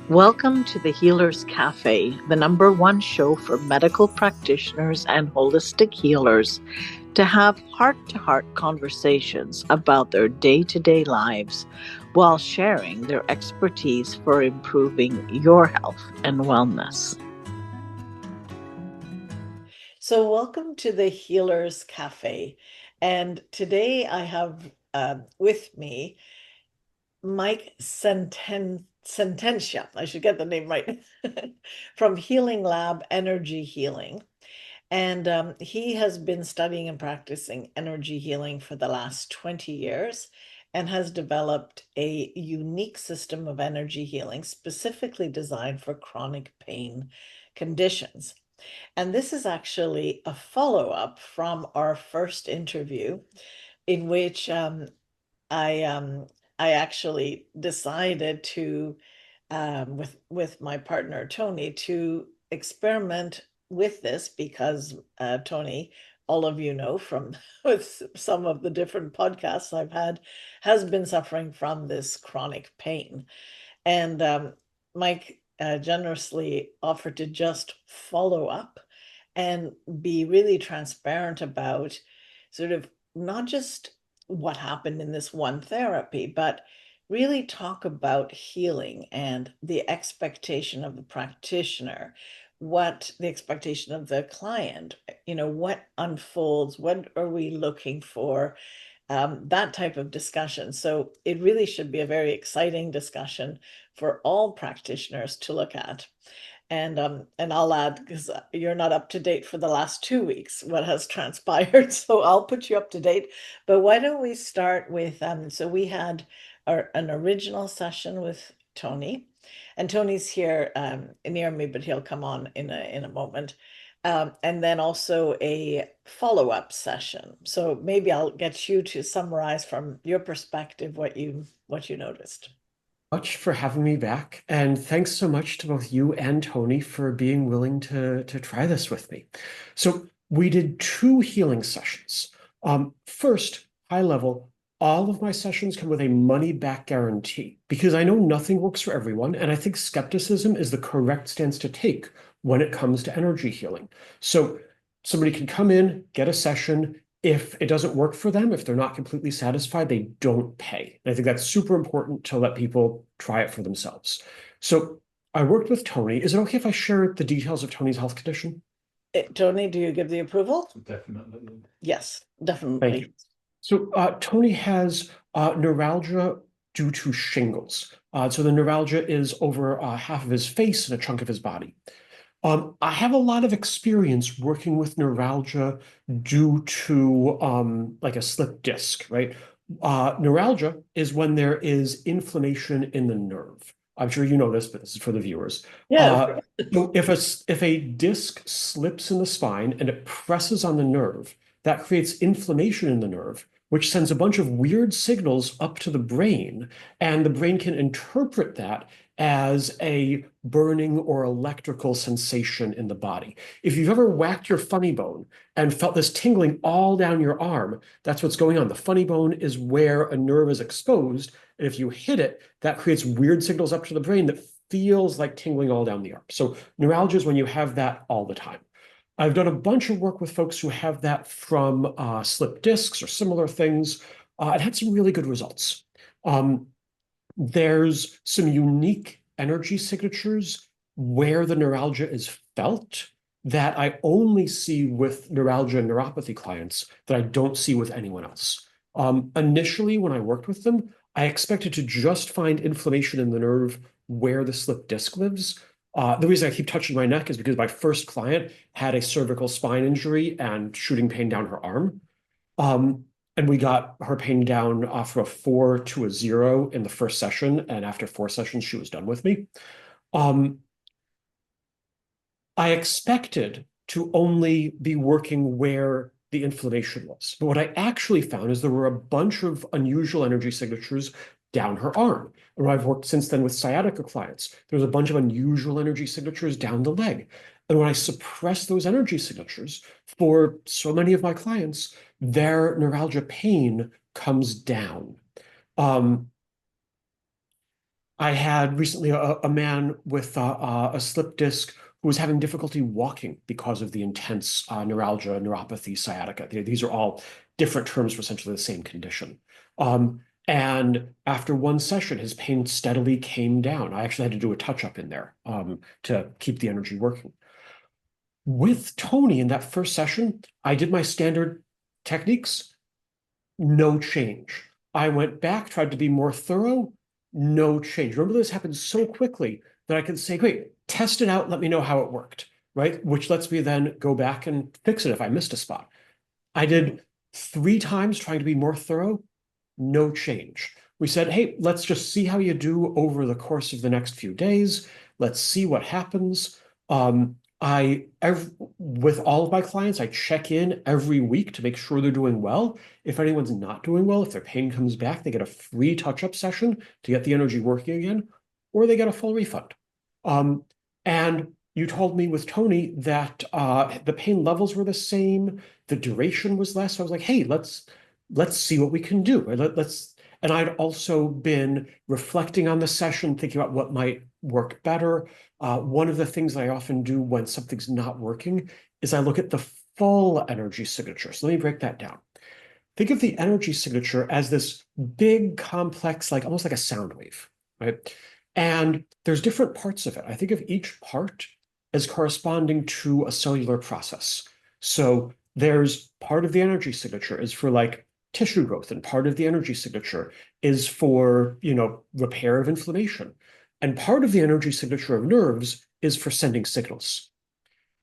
Welcome to the Healers Café, the #1 show for medical practitioners and holistic healers to have heart-to-heart conversations about their day-to-day lives while sharing their expertise for improving your health and wellness. So welcome to the Healers Café. And today I have with me Mike Sententia, I should get the name right, from Healing Lab Energy Healing. And he has been studying and practicing energy healing for the last 20 years and has developed a unique system of energy healing specifically designed for chronic pain conditions. And this is actually a follow-up from our first interview in which I I actually decided to with my partner Tony to experiment with this because Tony, all of you know from with some of the different podcasts I've had, has been suffering from this chronic pain, and Mike generously offered to just follow up and be really transparent about sort of not just what happened in this one therapy, but really talk about healing and the expectation of the practitioner, what the expectation of the client, what unfolds, what are we looking for, that type of discussion. So it really should be a very exciting discussion for all practitioners to look at. And I'll add, because you're not up to date for the last 2 weeks, what has transpired. So I'll put you up to date. But why don't we start with, so we had an original session with Tony, and Tony's here near me, but he'll come on in a moment. And then also a follow-up session. So maybe I'll get you to summarize from your perspective what you noticed. Much for having me back, and thanks so much to both you and Tony for being willing to try this with me. So we did 2 healing sessions. First, high level, all of my sessions come with a money back guarantee because I know nothing works for everyone, and I think skepticism is the correct stance to take when it comes to energy healing. So somebody can come in, get a session. If it doesn't work for them, if they're not completely satisfied, they don't pay. And I think that's super important to let people try it for themselves. So I worked with Tony. Is it okay if I share the details of Tony's health condition? Tony, do you give the approval? Definitely. Yes, Thank you. definitely. So Tony has neuralgia due to shingles. So the neuralgia is over half of his face and a chunk of his body. I have a lot of experience working with neuralgia due to like a slip disc, right? Neuralgia is when there is inflammation in the nerve. I'm sure you know this, but this is for the viewers. Yeah. So if a disc slips in the spine and it presses on the nerve, that creates inflammation in the nerve, which sends a bunch of weird signals up to the brain, and the brain can interpret that as a burning or electrical sensation in the body. If you've ever whacked your funny bone and felt this tingling all down your arm, that's what's going on. The funny bone is where a nerve is exposed, and if you hit it, that creates weird signals up to the brain that feels like tingling all down the arm. So neuralgia is when you have that all the time. I've done a bunch of work with folks who have that from slip discs or similar things, and had some really good results. There's some unique energy signatures where the neuralgia is felt that I only see with neuralgia and neuropathy clients that I don't see with anyone else. Initially, when I worked with them, I expected to just find inflammation in the nerve where the slip disc lives. The reason I keep touching my neck is because my first client had a cervical spine injury and shooting pain down her arm. Um, and we got her pain down from a 4 to a 0 in the first session. And after 4 sessions, she was done with me. Um, I expected to only be working where the inflammation was. But what I actually found is there were a bunch of unusual energy signatures down her arm. And I've worked since then with sciatica clients. There's a bunch of unusual energy signatures down the leg. And when I suppress those energy signatures for so many of my clients, their neuralgia pain comes down. Um, I had recently a man with a slip disc who was having difficulty walking because of the intense neuralgia, neuropathy, sciatica. These are all different terms for essentially the same condition. And after one session, his pain steadily came down. I actually had to do a touch-up in there to keep the energy working. With Tony in that first session, I did my standard techniques, no change. I went back, tried to be more thorough, no change. Remember, this happened so quickly that I could say, great, test it out, let me know how it worked, right? Which lets me then go back and fix it if I missed a spot. I did 3 times trying to be more thorough, no change. We said, hey, let's just see how you do over the course of the next few days. Let's see what happens. With all of my clients, I check in every week to make sure they're doing well. If anyone's not doing well, if their pain comes back, they get a free touch-up session to get the energy working again, or they get a full refund. And you told me with Tony that the pain levels were the same, the duration was less. So I was like, hey, let's see what we can do. And I'd also been reflecting on the session, thinking about what might work better. One of the things that I often do when something's not working is I look at the full energy signature. So let me break that down. Think of the energy signature as this big, complex, like almost like a sound wave, right? And there's different parts of it. I think of each part as corresponding to a cellular process. So there's part of the energy signature is for like tissue growth, and part of the energy signature is for, repair of inflammation. And part of the energy signature of nerves is for sending signals.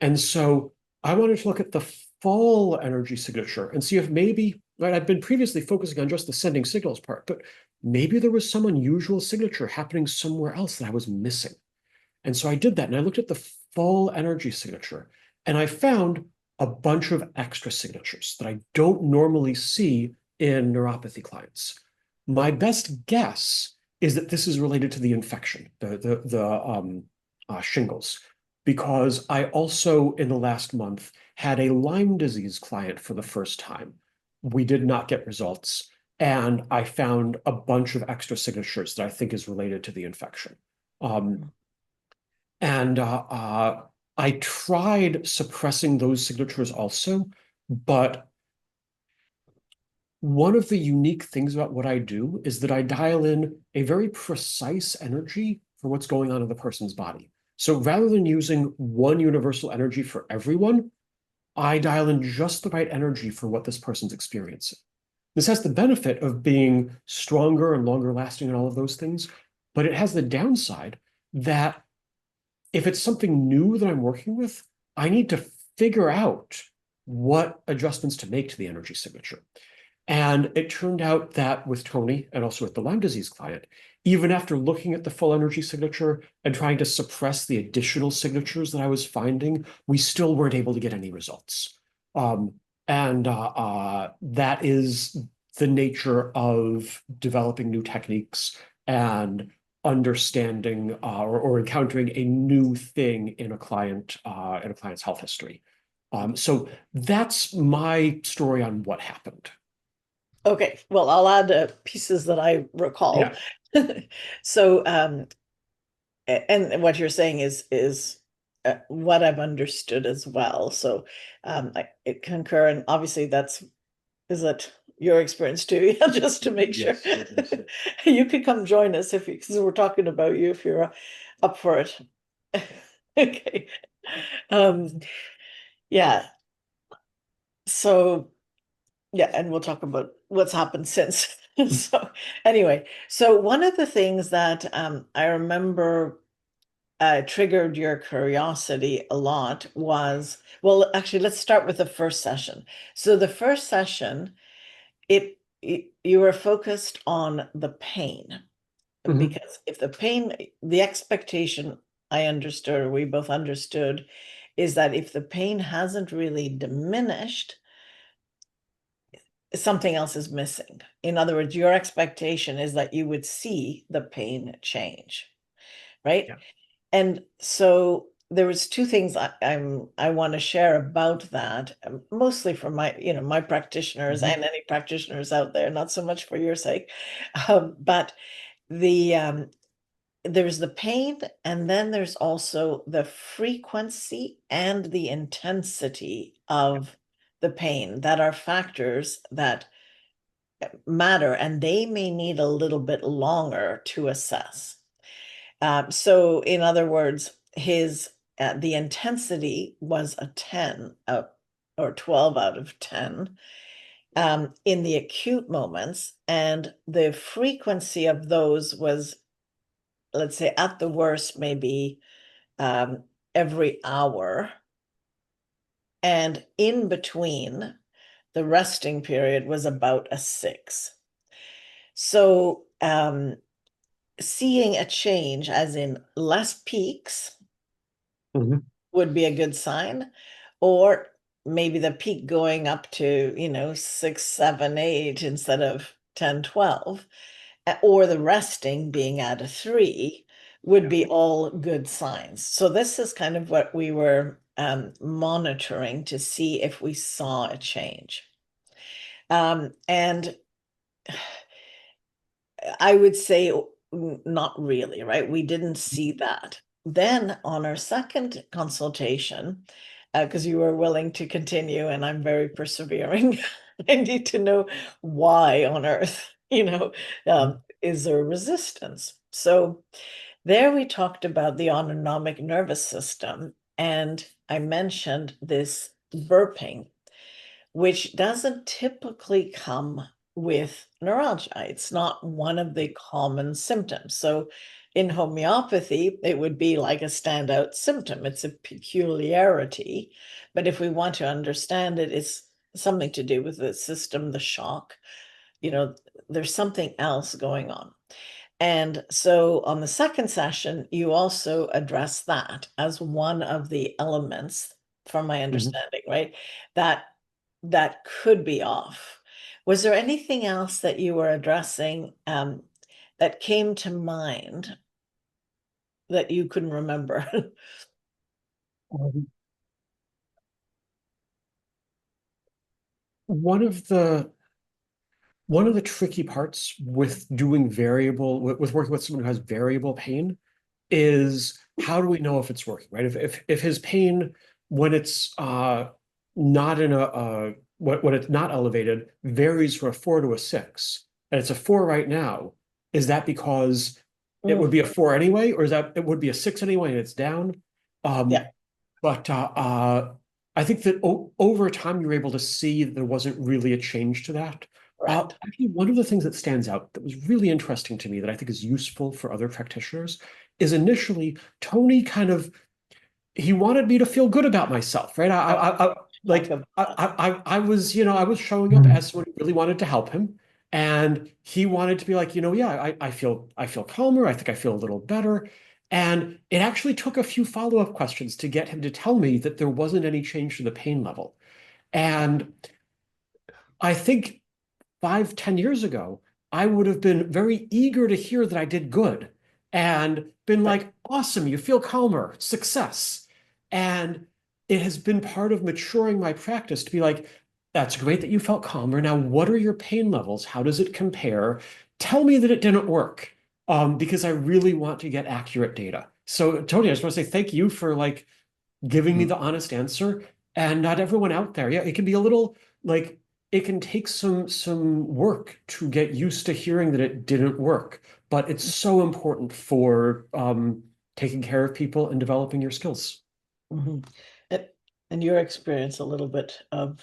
And so I wanted to look at the full energy signature and see if maybe, right, I've been previously focusing on just the sending signals part, but maybe there was some unusual signature happening somewhere else that I was missing. And so I did that and I looked at the full energy signature and I found a bunch of extra signatures that I don't normally see in neuropathy clients. My best guess is that this is related to the infection, the shingles, because I also in the last month had a Lyme disease client for the first time. We did not get results, and I found a bunch of extra signatures that I think is related to the infection. Um, and I tried suppressing those signatures also, but one of the unique things about what I do is that I dial in a very precise energy for what's going on in the person's body. So rather than using one universal energy for everyone, I dial in just the right energy for what this person's experiencing. This has the benefit of being stronger and longer lasting and all of those things, but it has the downside that if it's something new that I'm working with, I need to figure out what adjustments to make to the energy signature. And it turned out that with Tony and also with the Lyme disease client, even after looking at the full energy signature and trying to suppress the additional signatures that I was finding, we still weren't able to get any results. And that is the nature of developing new techniques and understanding or encountering a new thing in a client's health history. So that's my story on what happened. Okay, well, I'll add pieces that I recall. Yeah. So, and what you're saying is what I've understood as well. So, I concur, and obviously is that your experience too? Yeah, just to make sure. Yes, it is. You could come join us because we're talking about you if you're up for it. Okay. Um, yeah. So yeah, and we'll talk about what's happened since. So anyway, so one of the things that I remember triggered your curiosity a lot was, well, actually, let's start with the first session. So the first session, you were focused on the pain, Mhm. because if the pain, the expectation I understood, or we both understood, is that if the pain hasn't really diminished, something else is missing. In other words, your expectation is that you would see the pain change, right? Yeah. And so there was two things I want to share about that, mostly for my my practitioners Mhm. and any practitioners out there, not so much for your sake, but the there's the pain, and then there's also the frequency and the intensity of the pain that are factors that matter, and they may need a little bit longer to assess. So, in other words, his the intensity was a 10 or 12 out of 10 in the acute moments, and the frequency of those was, let's say, at the worst, maybe every hour, and in between, the resting period was about a 6. So, seeing a change, as in less peaks, Mhm. would be a good sign, or maybe the peak going up to, 6, 7, 8 instead of 10, 12, or the resting being at a 3 would be all good signs. So this is kind of what we were monitoring to see if we saw a change. And I would say not really, right? We didn't see that. Then on our second consultation, because you were willing to continue and I'm very persevering, I need to know why on earth, is there resistance? So there we talked about the autonomic nervous system, and I mentioned this burping, which doesn't typically come with neuralgia. It's not one of the common symptoms. So in homeopathy, it would be like a standout symptom. It's a peculiarity. But if we want to understand it, it's something to do with the system, the shock. There's something else going on. And so on the second session, you also address that as one of the elements, from my Mhm. understanding, right? That that could be off. Was there anything else that you were addressing that came to mind that you couldn't remember? Um, One of the one of the tricky parts with doing variable with working with someone who has variable pain is how do we know if it's working, right? If his pain when it's not in when it's not elevated varies from a 4 to a 6, and it's a 4 right now, is that because it would Mm, be a 4 anyway, or is that it would be a 6 anyway and it's down? yeah, But I think that o over time you were able to see that there wasn't really a change to that. correct. Actually, one of the things that stands out that was really interesting to me that I think is useful for other practitioners is initially Tony kind of he wanted me to feel good about myself, right? I Talk like about that. I was, I was showing up as someone who really wanted to help him, and he wanted to be like, yeah, I feel calmer. I think I feel a little better. And it actually took a few follow-up questions to get him to tell me that there wasn't any change to the pain level. And I think 5, 10 years ago, I would have been very eager to hear that I did good and been Right. like, awesome, you feel calmer, success. And it has been part of maturing my practice to be like, that's great that you felt calmer. Now, what are your pain levels? How does it compare? Tell me that it didn't work, because I really want to get accurate data. So, Tony, I just want to say thank you for like giving me Mm. the honest answer. And not everyone out there. Yeah, it can be a little like it can take some work to get used to hearing that it didn't work, but it's so important for taking care of people and developing your skills. Mhm. And, and your experience a little bit of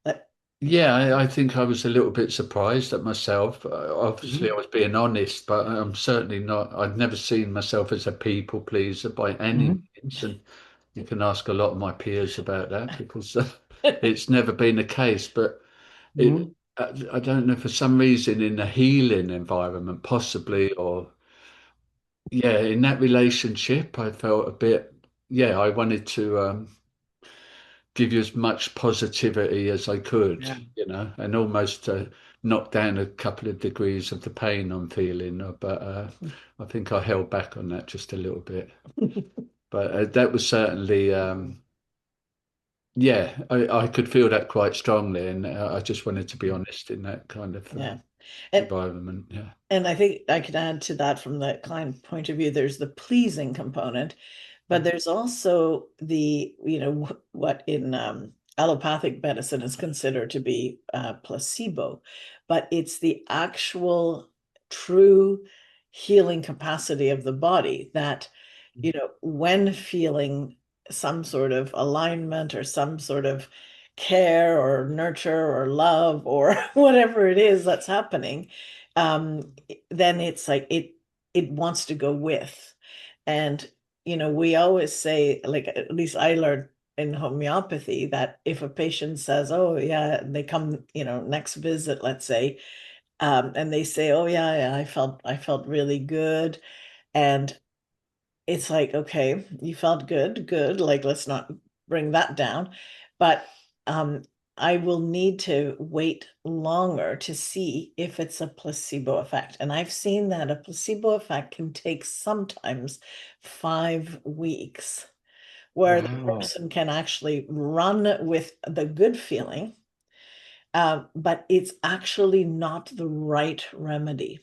that. Yeah, I think I was a little bit surprised at myself. Obviously, I Mhm. was being honest, but I'm certainly not. I'd never seen myself as a people pleaser by any Mhm. means, and you can ask a lot of my peers about that because it's never been the case. But it, Mhm. I don't know, for some reason in a healing environment, possibly, or yeah, in that relationship, I felt a bit. Yeah, I wanted to. Give you as much positivity as I could, Yeah. and almost knock down a couple of degrees of the pain I'm feeling. But I think I held back on that just a little bit. But that was certainly, yeah, I could feel that quite strongly, and I just wanted to be honest in that kind of Yeah. And environment. Yeah. and I think I could add to that from the client point of view, there's the pleasing component, but there's also the, what in allopathic medicine is considered to be placebo, but it's the actual true healing capacity of the body that, when feeling some sort of alignment or some sort of care or nurture or love or whatever it is that's happening, then it's like it wants to go with. And we always say, like, at least I learned in homeopathy, that if a patient says, oh yeah, they come, next visit, let's say, and they say, oh yeah, I felt really good. And it's like, okay, you felt good, like, let's not bring that down. But um I will need to wait longer to see if it's a placebo effect. And I've seen that a placebo effect can take sometimes 5 weeks, where the Wow. person can actually run with the good feeling, but it's actually not the right remedy.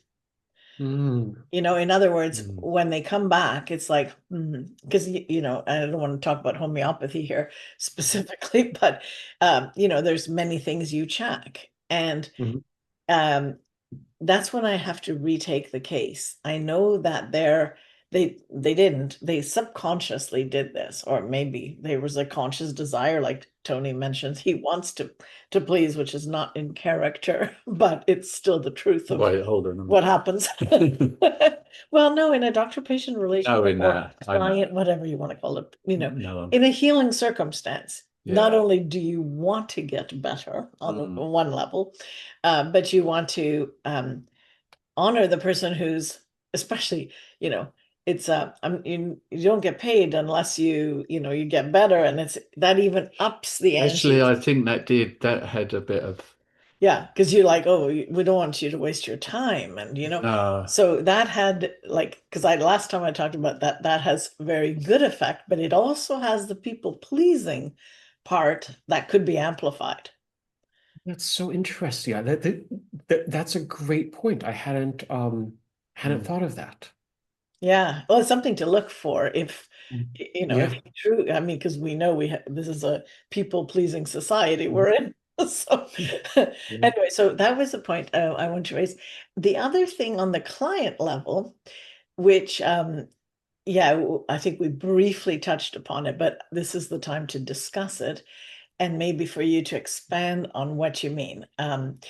Mm. In other words, Mm. when they come back, it's like, because, I don't want to talk about homeopathy here specifically, but, there's many things you check. And Mhm. um, that's when I have to retake the case. I know that they subconsciously did this, or maybe there was a conscious desire, like Tony mentions, he wants to please, which is not in character, but it's still the truth of Wait, hold on a what happens. minute. Well, no, in a doctor-patient relationship Knowing or that, I know. client, whatever you want to call it, No, in a healing circumstance, not yeah. only do you want to get better on Mm. one level, but you want to honor the person who's, especially, it's you don't get paid unless you get better, and it's that even ups the Actually, ante. I think that had a bit of Yeah, because you're like, oh, we don't want you to waste your time, and no. so that had, like, because I last time I talked about that, that has very good effect, but it also has the people pleasing part that could be amplified. That's so interesting. Yeah, that's a great point. I hadn't Mm. thought of that. Yeah, well, it's something to look for if Mm. if Yeah. you true. I mean, because we know this is a people pleasing society Mhm. we're in. So Yeah. anyway, so that was the point I want to raise. The other thing on the client level, which yeah, I think we briefly touched upon it, but this is the time to discuss it, and maybe for you to expand on what you mean. And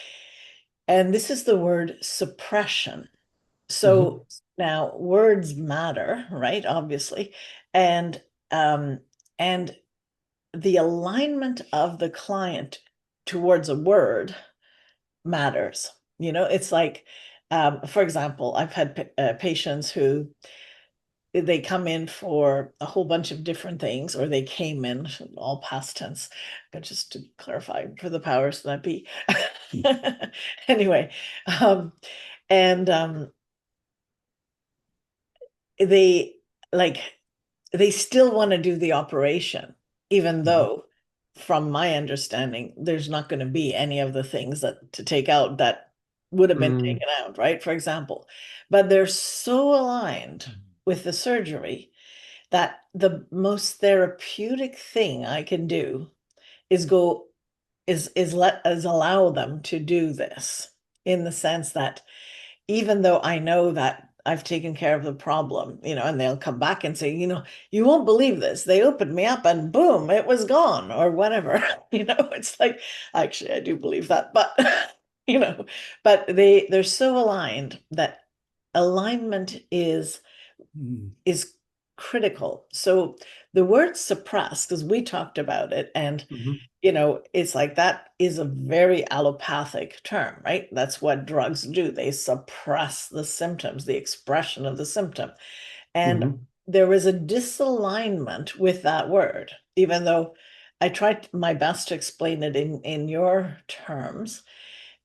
this is the word suppression. Mhm. So now words matter, right? Obviously. And um, and the alignment of the client towards a word matters. It's like, for example, I've had patients who they come in for a whole bunch of different things, or they came in, all past tense, but just to clarify for the powers that be. Anyway, um, and they like they still want to do the operation, even Mhm. though, from my understanding, there's not going to be any of the things that to take out that would have been Mm. taken out, right? For example, but they're so aligned with the surgery that the most therapeutic thing I can do is go is allow them to do this, in the sense that even though I know that I've taken care of the problem, and they'll come back and say, you won't believe this. They opened me up and boom, it was gone, or whatever. It's like, actually, I do believe that, but you know, but they're so aligned that alignment Mm. is critical. So the word suppress, because we talked about it, and Mhm. it's like that is a very allopathic term, right? That's what drugs do. They suppress the symptoms, the expression of the symptom. And Mhm. there is a disalignment with that word, even though I tried my best to explain it in your terms.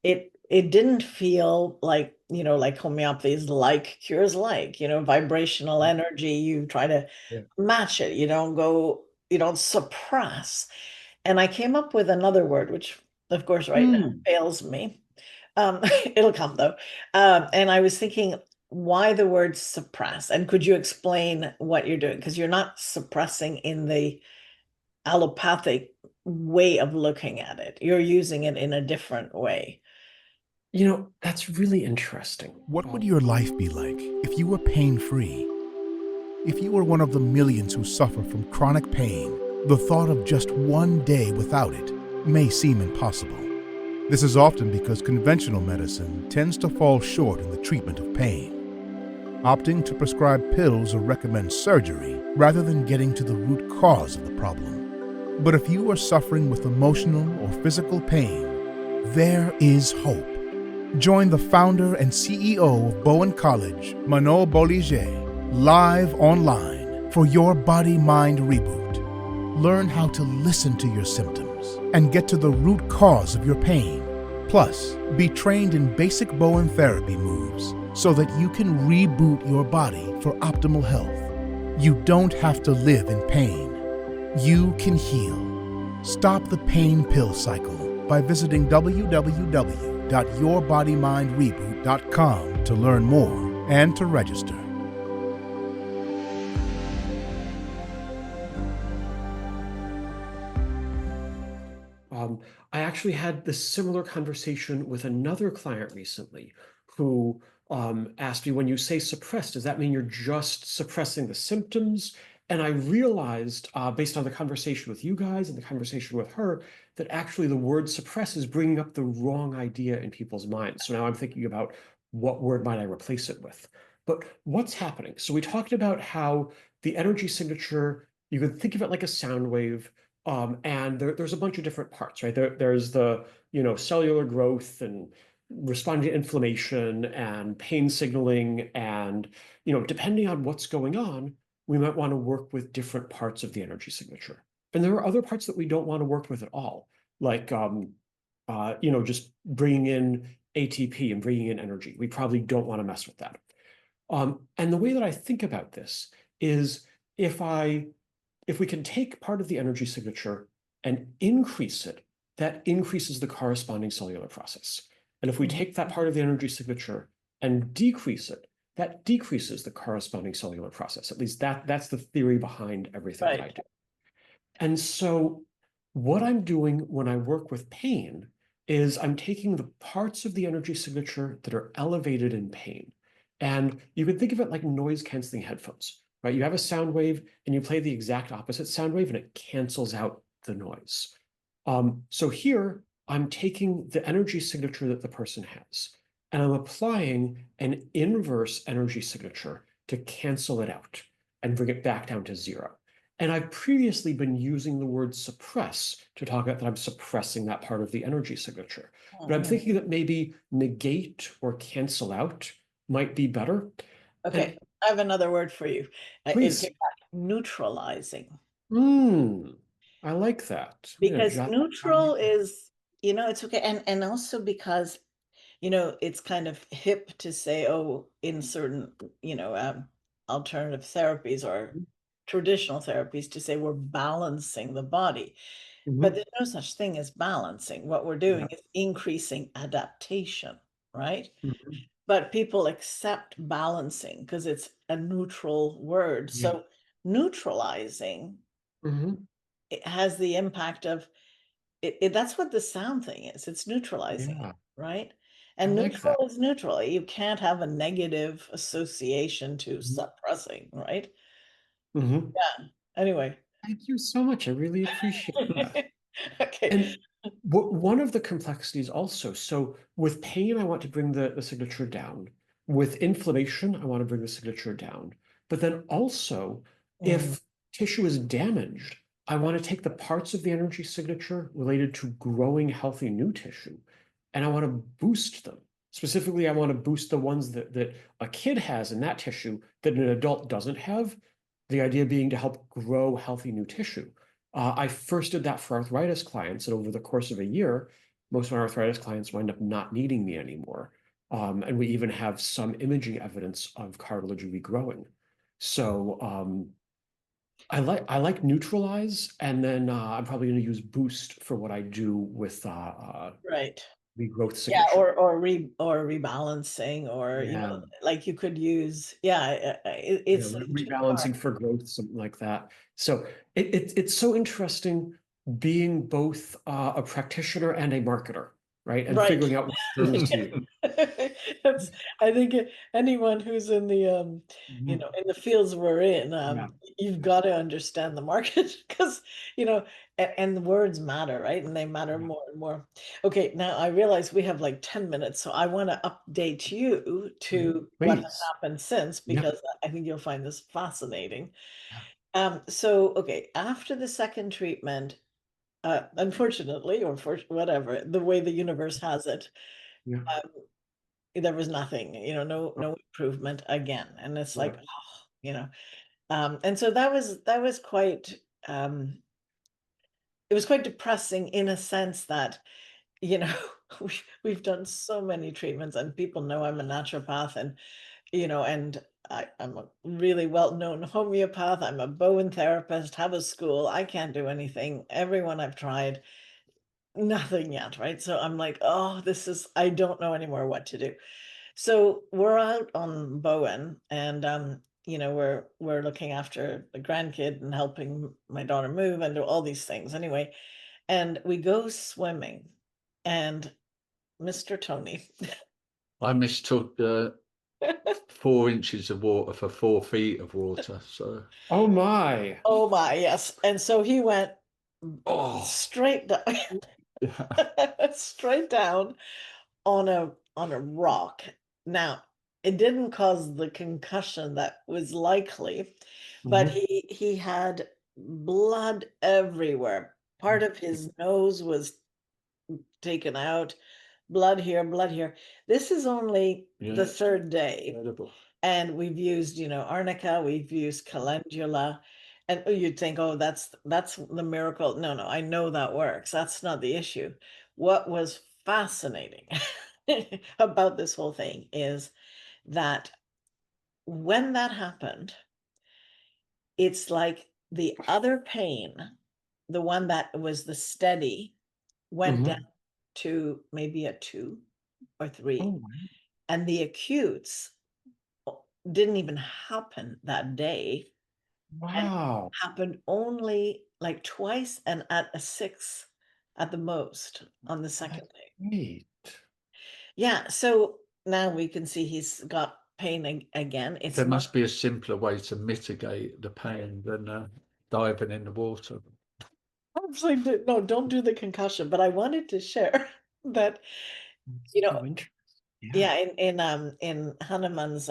It didn't feel like, like homeopathy is like cures like, vibrational energy, you try to Yeah. match it, you don't suppress. And I came up with another word, which of course right now Mm. fails me. It'll come though. And I was thinking, why the word suppress? And could you explain what you're doing? Because you're not suppressing in the allopathic way of looking at it. You're using it in a different way. You know, that's really interesting. What would your life be like if you were pain-free? If you were one of the millions who suffer from chronic pain, the thought of just one day without it may seem impossible. This is often because conventional medicine tends to fall short in the treatment of pain, opting to prescribe pills or recommend surgery rather than getting to the root cause of the problem. But if you are suffering with emotional or physical pain, there is hope. Join the founder and CEO of Bowen College, Manon Bolliger, live online for your body-mind reboot. Learn how to listen to your symptoms and get to the root cause of your pain. Plus, be trained in basic Bowen therapy moves so that you can reboot your body for optimal health. You don't have to live in pain. You can heal. Stop the pain pill cycle by visiting www.yourbodymindreboot.com to learn more and to register. I actually had this similar conversation with another client recently who asked me, when you say suppress, does that mean you're just suppressing the symptoms? And I realized, based on the conversation with you guys and the conversation with her, that actually the word suppress is bringing up the wrong idea in people's minds. So now I'm thinking about what word might I replace it with. But what's happening? So we talked about how the energy signature, you can think of it like a sound wave. And there's a bunch of different parts, right? There's the, cellular growth and responding to inflammation and pain signaling. And, depending on what's going on, we might want to work with different parts of the energy signature. And there are other parts that we don't want to work with at all, like, just bringing in ATP and bringing in energy. We probably don't want to mess with that. And the way that I think about this is if we can take part of the energy signature and increase it, that increases the corresponding cellular process. And if we take that part of the energy signature and decrease it, that decreases the corresponding cellular process. At least that's the theory behind everything that I do. And so what I'm doing when I work with pain is I'm taking the parts of the energy signature that are elevated in pain. And you can think of it like noise canceling headphones, right? You have a sound wave and you play the exact opposite sound wave and it cancels out the noise. So here I'm taking the energy signature that the person has and I'm applying an inverse energy signature to cancel it out and bring it back down to zero. And I've previously been using the word suppress to talk about that I'm suppressing that part of the energy signature. But I'm thinking that maybe negate or cancel out might be better. Okay, And I have another word for you. please. Neutralizing. I like that. Because neutral is, it's okay. And also because, it's kind of hip to say, oh, in certain, alternative therapies or traditional therapies to say we're balancing the body. But there's no such thing as balancing. What we're doing is increasing adaptation, right? But people accept balancing because it's a neutral word. So neutralizing, it has the impact of that's what the sound thing is. It's neutralizing it, right? And neutral is neutral. You can't have a negative association to suppressing, right? Yeah. Anyway. Thank you so much. I really appreciate that. Okay. And one of the complexities also, so with pain, I want to bring the signature down. With inflammation, I want to bring the signature down. But then also, if tissue is damaged, I want to take the parts of the energy signature related to growing healthy new tissue, and I want to boost them. Specifically, I want to boost the ones that a kid has in that tissue that an adult doesn't have. The idea being to help grow healthy new tissue. I first did that for arthritis clients, and over the course of a year, most of my arthritis clients wind up not needing me anymore. And we even have some imaging evidence of cartilage regrowing. So I like neutralize, and then I'm probably going to use boost for what I do with Right. regrowth Yeah, signature. or rebalancing, or Yeah. like you could use, it's Rebalancing for growth, something like that. So it's so interesting being both a practitioner and a marketer, right? And right. figuring out what terms to use. That's, I think anyone who's in the Mhm. in the fields we're in, Yeah. you've got to understand the market, because and the words matter, right? And they matter Yeah. more and more. Okay, now I realize we have like 10 minutes, so I want to update you to what has Please. happened since, Yeah. because I think you'll find this fascinating. So okay, after the second treatment, unfortunately, or for whatever, the way the universe has it, Yeah. there was nothing, no improvement again. And it's like, Right. and so that was quite, it was quite depressing, in a sense that, you know, we've done so many treatments, and people know I'm a naturopath, and I'm a really well-known homeopath. I'm a Bowen therapist, have a school. I can't do anything. Everyone I've tried, nothing yet, right? So I'm like, oh, I don't know anymore what to do. So we're out on Bowen, and we're looking after the grandkid and helping my daughter move and do all these things anyway. And we go swimming, and Mr. Tony. I mistook 4 inches of water for 4 feet of water. So, Oh my. Oh my, yes. And so he went oh, straight down, yeah. straight down on a rock. Now, it didn't cause the concussion that was likely, but Mhm. he had blood everywhere. Part of his nose was taken out, blood here, blood here. This is only the Yeah, third day, incredible. and we've used, arnica, we've used calendula, and you'd think, oh, that's the miracle. No, no, I know that works. That's not the issue. What was fascinating about this whole thing is that when that happened, it's like the other pain, the one that was the steady, went down Mhm. to maybe a 2 or 3, Oh, and the acutes didn't even happen that day, and wow. happened only like twice, and at a 6 at the most on the second That's day. great. Yeah, so now we can see he's got pain again. It's There not must be a simpler way to mitigate the pain than diving in the water. absolutely, no, don't do the concussion, but I wanted to share that, you know, So interesting. Yeah. yeah, in Hahnemann's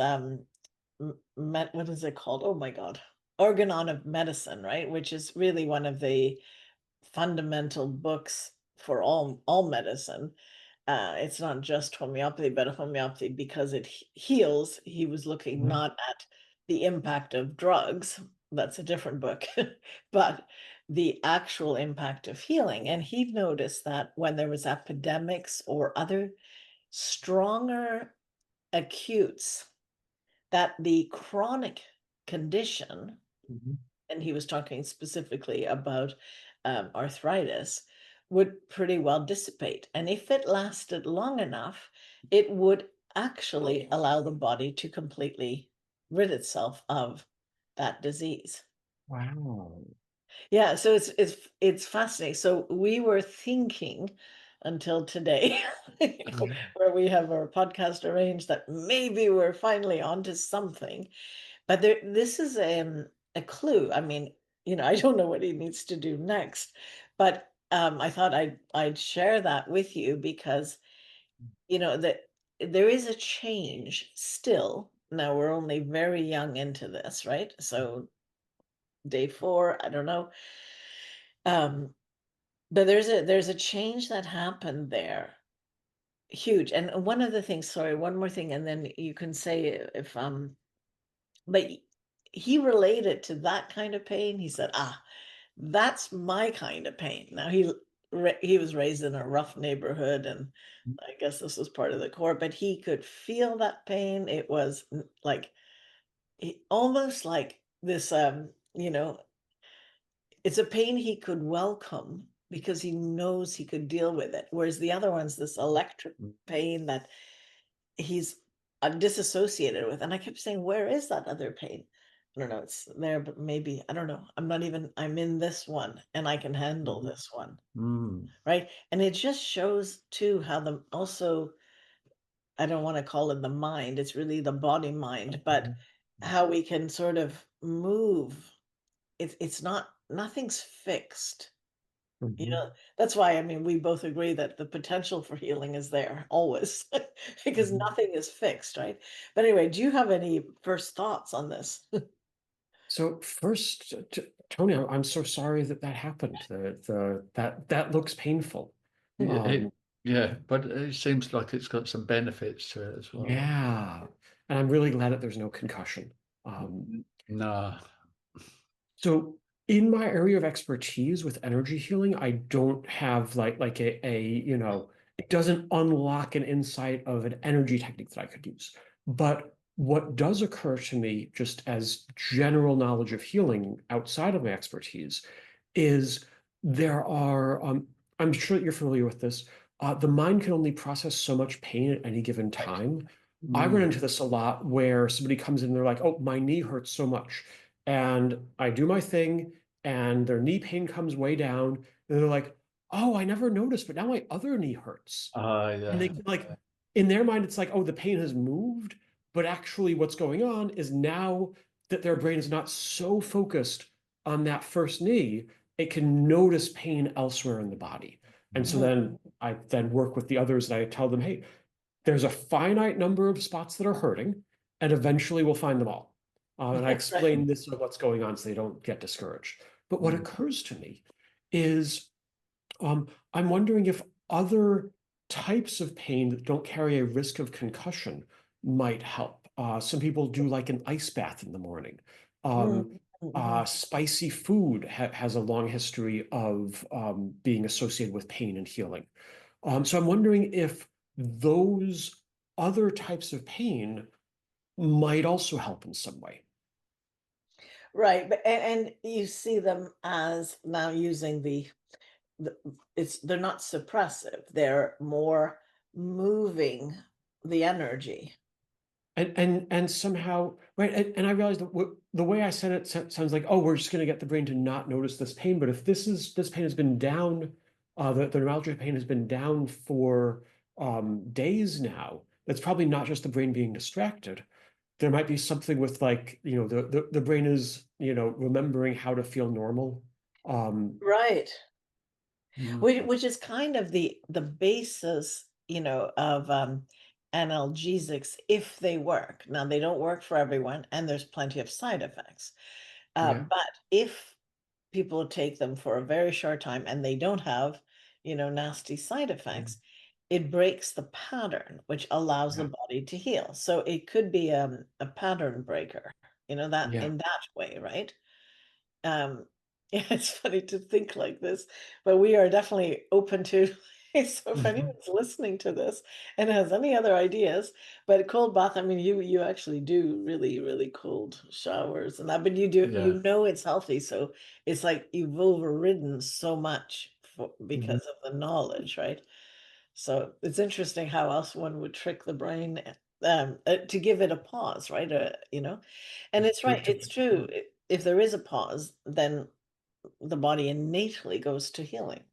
what is it called? Oh my God. Organon of Medicine, right? Which is really one of the fundamental books for all medicine. It's not just homeopathy, but homeopathy, because it heals. He was looking Mhm. not at the impact of drugs, that's a different book, but the actual impact of healing. And he noticed that when there was epidemics or other stronger acutes, that the chronic condition, Mhm. and he was talking specifically about arthritis, would pretty well dissipate. And if it lasted long enough, it would actually allow the body to completely rid itself of that disease. Wow. Yeah, so it's fascinating. So we were thinking until today, Yeah. where we have our podcast arranged, that maybe we're finally onto something. But this is a clue. I mean, I don't know what he needs to do next, but I thought I'd share that with you, because that there is a change still. Now we're only very young into this, right? So day 4, I don't know. Um, but there's a change that happened there, huge. And one of the things, sorry, one more thing, and then you can say if but he related to that kind of pain. He said, that's my kind of pain. Now he was raised in a rough neighborhood, and I guess this was part of the core, but he could feel that pain. It was like almost like this, it's a pain he could welcome because he knows he could deal with it. Whereas the other one's this electric pain that he's disassociated with. And I kept saying, where is that other pain? I don't know, it's there, but maybe, I don't know. I'm in this one and I can handle this one. Right. And it just shows too how also, I don't want to call it the mind, it's really the body mind, but how we can sort of move. It's nothing's fixed. That's why, I mean, we both agree that the potential for healing is there always because nothing is fixed, right? But anyway, do you have any first thoughts on this? So first, Tony, I'm so sorry that happened. That looks painful. Yeah, but it seems like it's got some benefits to it as well. Yeah, and I'm really glad that there's no concussion. No. So in my area of expertise with energy healing, I don't have like it doesn't unlock an insight of an energy technique that I could use. But what does occur to me, just as general knowledge of healing outside of my expertise, is there are, I'm sure that you're familiar with this, the mind can only process so much pain at any given time. I run into this a lot where somebody comes in and they're like, oh, my knee hurts so much. And I do my thing, and their knee pain comes way down. And they're like, oh, I never noticed, but now my other knee hurts. Yeah. And they in their mind, it's like, oh, the pain has moved. But actually, what's going on is now that their brain is not so focused on that first knee, it can notice pain elsewhere in the body. And so then I work with the others and I tell them, hey, there's a finite number of spots that are hurting, and eventually we'll find them all. And I explain this is what's going on so they don't get discouraged. But what occurs to me is I'm wondering if other types of pain that don't carry a risk of concussion might help. Some people do like an ice bath in the morning. Spicy food has a long history of being associated with pain and healing. So I'm wondering if those other types of pain might also help in some way. Right. But and you see them as now using they're not suppressive, they're more moving the energy. And somehow, right, and I realized that the way I said it sounds like, oh, we're just going to get the brain to not notice this pain. But if this pain has been down, the neuralgia pain has been down for days now, that's probably not just the brain being distracted. There might be something with like, the brain is, remembering how to feel normal. Right. Which is kind of the basis, of analgesics if they work. Now they don't work for everyone, and there's plenty of side effects. But if people take them for a very short time and they don't have, nasty side effects, it breaks the pattern, which allows the body to heal. So it could be a pattern breaker, that in that way, right? Yeah, it's funny to think like this, but we are definitely open to. So if anyone's listening to this and has any other ideas, but cold bath, I mean, you actually do really, really cold showers and that, but it's healthy. So it's like you've overridden so much because of the knowledge, right? So it's interesting how else one would trick the brain to give it a pause, right? And it's right. It's true. If there is a pause, then the body innately goes to healing.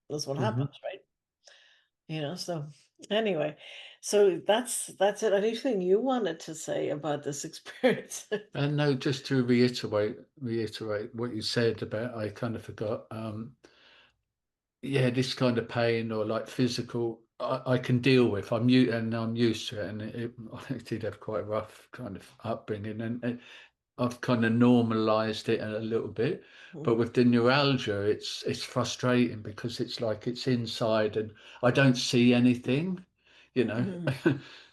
That's what happens, right? So anyway, so that's it. Anything you wanted to say about this experience? And no, just to reiterate what you said about, I kind of forgot. Yeah, this kind of pain or like physical, I can deal with. I'm used to it, and I did have quite a rough kind of upbringing, and I've kind of normalized it a little bit. But with the neuralgia, it's frustrating because it's like it's inside and I don't see anything, and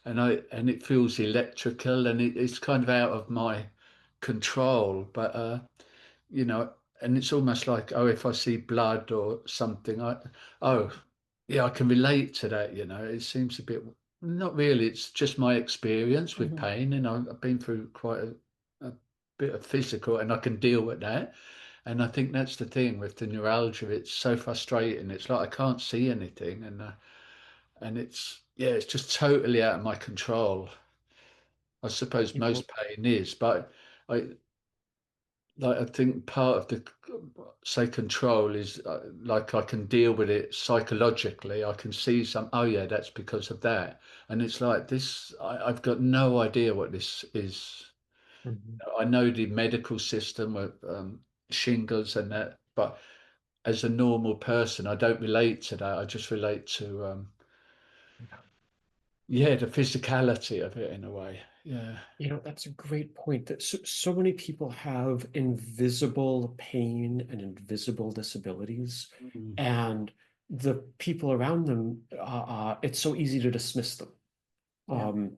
it feels electrical and it's kind of out of my control. But and it's almost like, oh, if I see blood or something, yeah, I can relate to that. It seems a bit, not really. It's just my experience with pain, and I've been through quite a bit of physical, and I can deal with that. And I think that's the thing with the neuralgia. It's so frustrating. It's like I can't see anything, and it's, yeah, it's just totally out of my control. I suppose You know, most pain is, but I like, I think part of the, say, control is, like, I can deal with it psychologically. I can see some, oh yeah, that's because of that. And it's like this, I've got no idea what this is. mhm. I know the medical system with shingles and that, but as a normal person, I don't relate to that. I just relate to, yeah, the physicality of it in a way. Yeah. You know, that's a great point that so many people have invisible pain and invisible disabilities, Mm. and the people around them, it's so easy to dismiss them. Yeah. Um,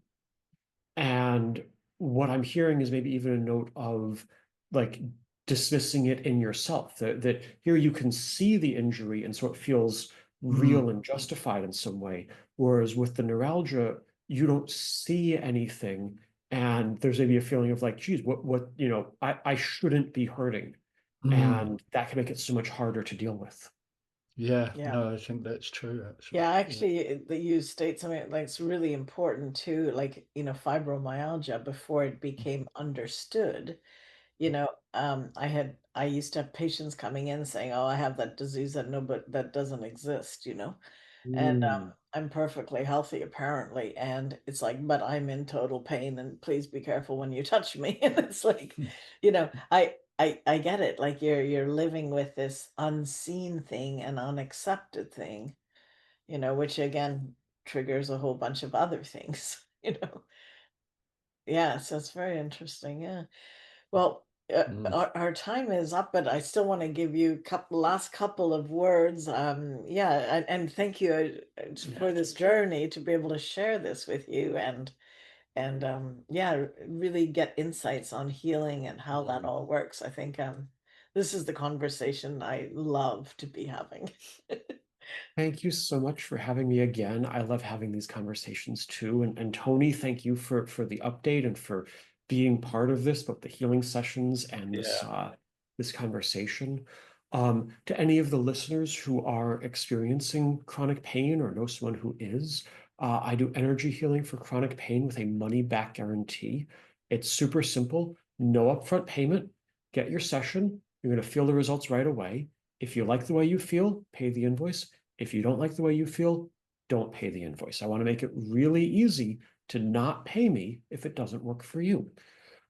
And what I'm hearing is maybe even a note of like dismissing it in yourself, that here you can see the injury and so it feels Mm. real and justified in some way. Whereas with the neuralgia, you don't see anything. And there's maybe a feeling of like, geez, I shouldn't be hurting. Mm. And that can make it so much harder to deal with. Yeah, Yeah. no, I think that's true, actually. Yeah, Yeah. actually, you state something like it's really important too, like, fibromyalgia before it became understood. I used to have patients coming in saying, "Oh, I have that disease that no, but that doesn't exist," and Mm. I'm perfectly healthy apparently. And it's like, but I'm in total pain, and please be careful when you touch me. And it's like, I get it. Like you're living with this unseen thing and unaccepted thing, which again triggers a whole bunch of other things, Yeah, so it's very interesting. Yeah. Well, Mm. our time is up, but I still want to give you last couple of words. Yeah, and thank you for this journey to be able to share this with you and yeah, really get insights on healing and how that all works. I think this is the conversation I love to be having. Thank you so much for having me again. I love having these conversations too. And Tony, thank you for the update and for being part of this, both the healing sessions and Yeah. this conversation. To any of the listeners who are experiencing chronic pain or know someone who is, I do energy healing for chronic pain with a money back guarantee. It's super simple, no upfront payment. Get your session. You're going to feel the results right away. If you like the way you feel, pay the invoice. If you don't like the way you feel, don't pay the invoice. I want to make it really easy to not pay me if it doesn't work for you.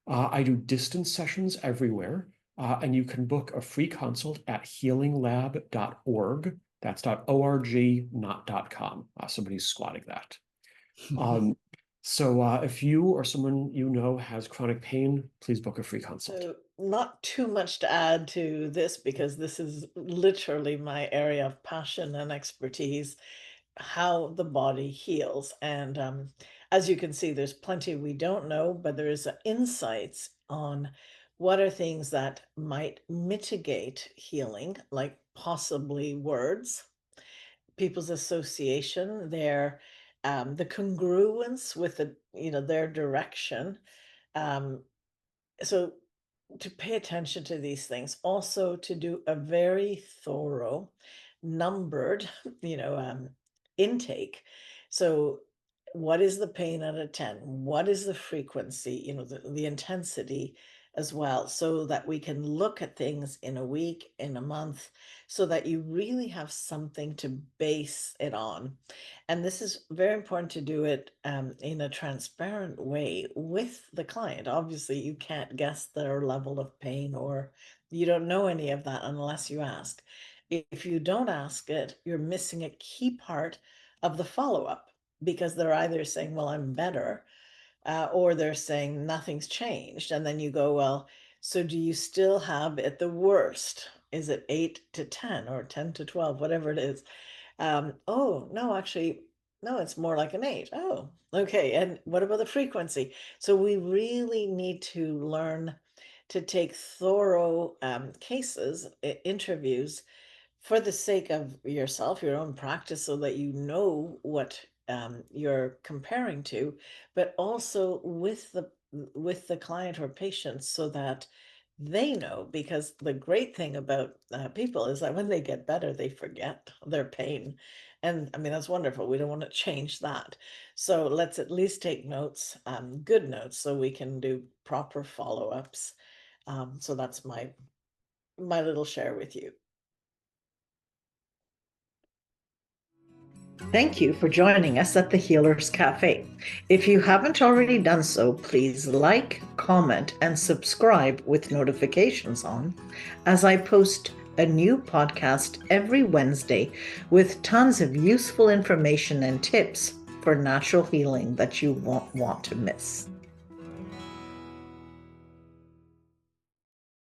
I do distance sessions everywhere, and you can book a free consult at healinglab.org. That's .org, not .com. Somebody's squatting that. Um, so if you or someone you know has chronic pain, please book a free consult. So, not too much to add to this because this is literally my area of passion and expertise, how the body heals. And as you can see, there's plenty we don't know, but there is insights on what are things that might mitigate healing, like possibly words, people's association, the congruence with their direction. Um, so to pay attention to these things, also to do a very thorough, numbered, intake. So, what is the pain out of 10? What is the frequency, the intensity as well, so that we can look at things in a week, in a month, so that you really have something to base it on. And this is very important to do it in a transparent way with the client. Obviously, you can't guess their level of pain, or you don't know any of that unless you ask. If you don't ask it, you're missing a key part of the follow up because they're either saying, well, I'm better, or they're saying nothing's changed. And then you go, well, so do you still have it the worst? Is it 8 to 10 or 10 to 12, whatever it is? Oh, no, actually, no, it's more like an 8. Oh, okay. And what about the frequency? So we really need to learn to take thorough cases, interviews for the sake of yourself, your own practice, so that you know what you're comparing to, but also with the client or patient, so that they know, because the great thing about people is that when they get better, they forget their pain. And I mean, that's wonderful. We don't want to change that. So let's at least take notes, good notes, so we can do proper follow-ups. So that's my little share with you. Thank you for joining us at the Healers Café. If you haven't already done so, please like, comment, and subscribe with notifications on, as I post a new podcast every Wednesday with tons of useful information and tips for natural healing that you won't want to miss.